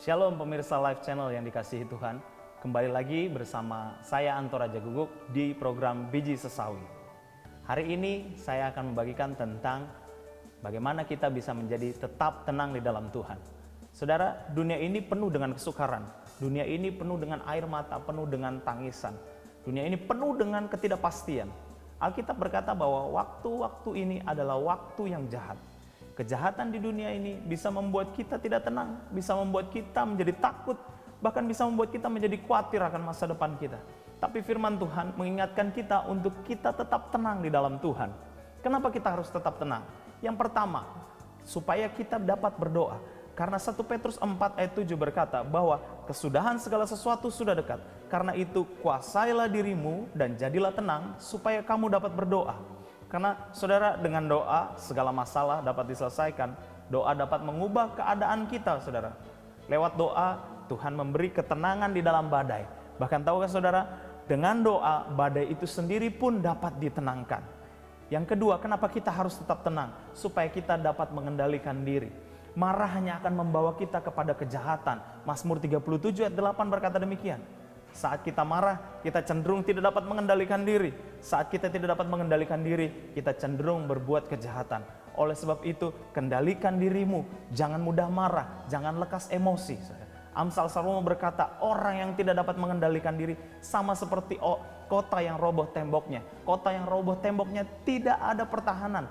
Shalom pemirsa Live Channel yang dikasihi Tuhan. Kembali lagi bersama saya Anto Raja Guguk di program Biji Sesawi. Hari ini saya akan membagikan tentang bagaimana kita bisa menjadi tetap tenang di dalam Tuhan. Saudara, dunia ini penuh dengan kesukaran. Dunia ini penuh dengan air mata, penuh dengan tangisan. Dunia ini penuh dengan ketidakpastian. Alkitab berkata bahwa waktu-waktu ini adalah waktu yang jahat. Kejahatan di dunia ini bisa membuat kita tidak tenang, bisa membuat kita menjadi takut, bahkan bisa membuat kita menjadi khawatir akan masa depan kita. Tapi firman Tuhan mengingatkan kita untuk kita tetap tenang di dalam Tuhan. Kenapa kita harus tetap tenang? Yang pertama, supaya kita dapat berdoa. Karena 1 Petrus 4 ayat 7 berkata bahwa kesudahan segala sesuatu sudah dekat. Karena itu kuasailah dirimu dan jadilah tenang supaya kamu dapat berdoa. Karena saudara, dengan doa segala masalah dapat diselesaikan. Doa dapat mengubah keadaan kita, saudara. Lewat doa Tuhan memberi ketenangan di dalam badai. Bahkan tahukah saudara, dengan doa badai itu sendiri pun dapat ditenangkan. Yang kedua, kenapa kita harus tetap tenang? Supaya kita dapat mengendalikan diri. Marah hanya akan membawa kita kepada kejahatan. Mazmur 37 ayat 8 berkata demikian. Saat kita marah, kita cenderung tidak dapat mengendalikan diri. Saat kita tidak dapat mengendalikan diri, kita cenderung berbuat kejahatan. Oleh sebab itu, kendalikan dirimu. Jangan mudah marah, jangan lekas emosi. Amsal Salomo berkata, orang yang tidak dapat mengendalikan diri sama seperti kota yang roboh temboknya. Kota yang roboh temboknya tidak ada pertahanan.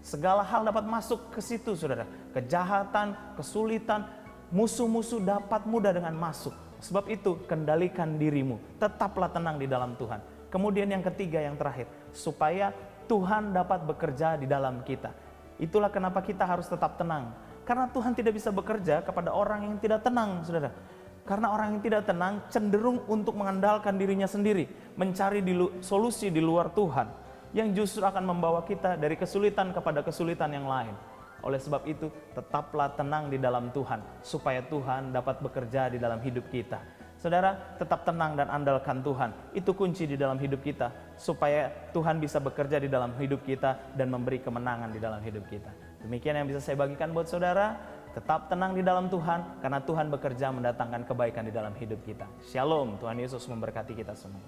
Segala hal dapat masuk ke situ, saudara. Kejahatan, kesulitan, musuh-musuh dapat mudah dengan masuk. Sebab itu, kendalikan dirimu. Tetaplah tenang di dalam Tuhan. Kemudian yang ketiga, yang terakhir, supaya Tuhan dapat bekerja di dalam kita. Itulah kenapa kita harus tetap tenang. Karena Tuhan tidak bisa bekerja kepada orang yang tidak tenang, saudara. Karena orang yang tidak tenang cenderung untuk mengandalkan dirinya sendiri, mencari solusi di luar Tuhan, yang justru akan membawa kita dari kesulitan kepada kesulitan yang lain. Oleh sebab itu, tetaplah tenang di dalam Tuhan, supaya Tuhan dapat bekerja di dalam hidup kita. Saudara, tetap tenang dan andalkan Tuhan. Itu kunci di dalam hidup kita, supaya Tuhan bisa bekerja di dalam hidup kita dan memberi kemenangan di dalam hidup kita. Demikian yang bisa saya bagikan buat saudara. Tetap tenang di dalam Tuhan, karena Tuhan bekerja mendatangkan kebaikan di dalam hidup kita. Shalom, Tuhan Yesus memberkati kita semua.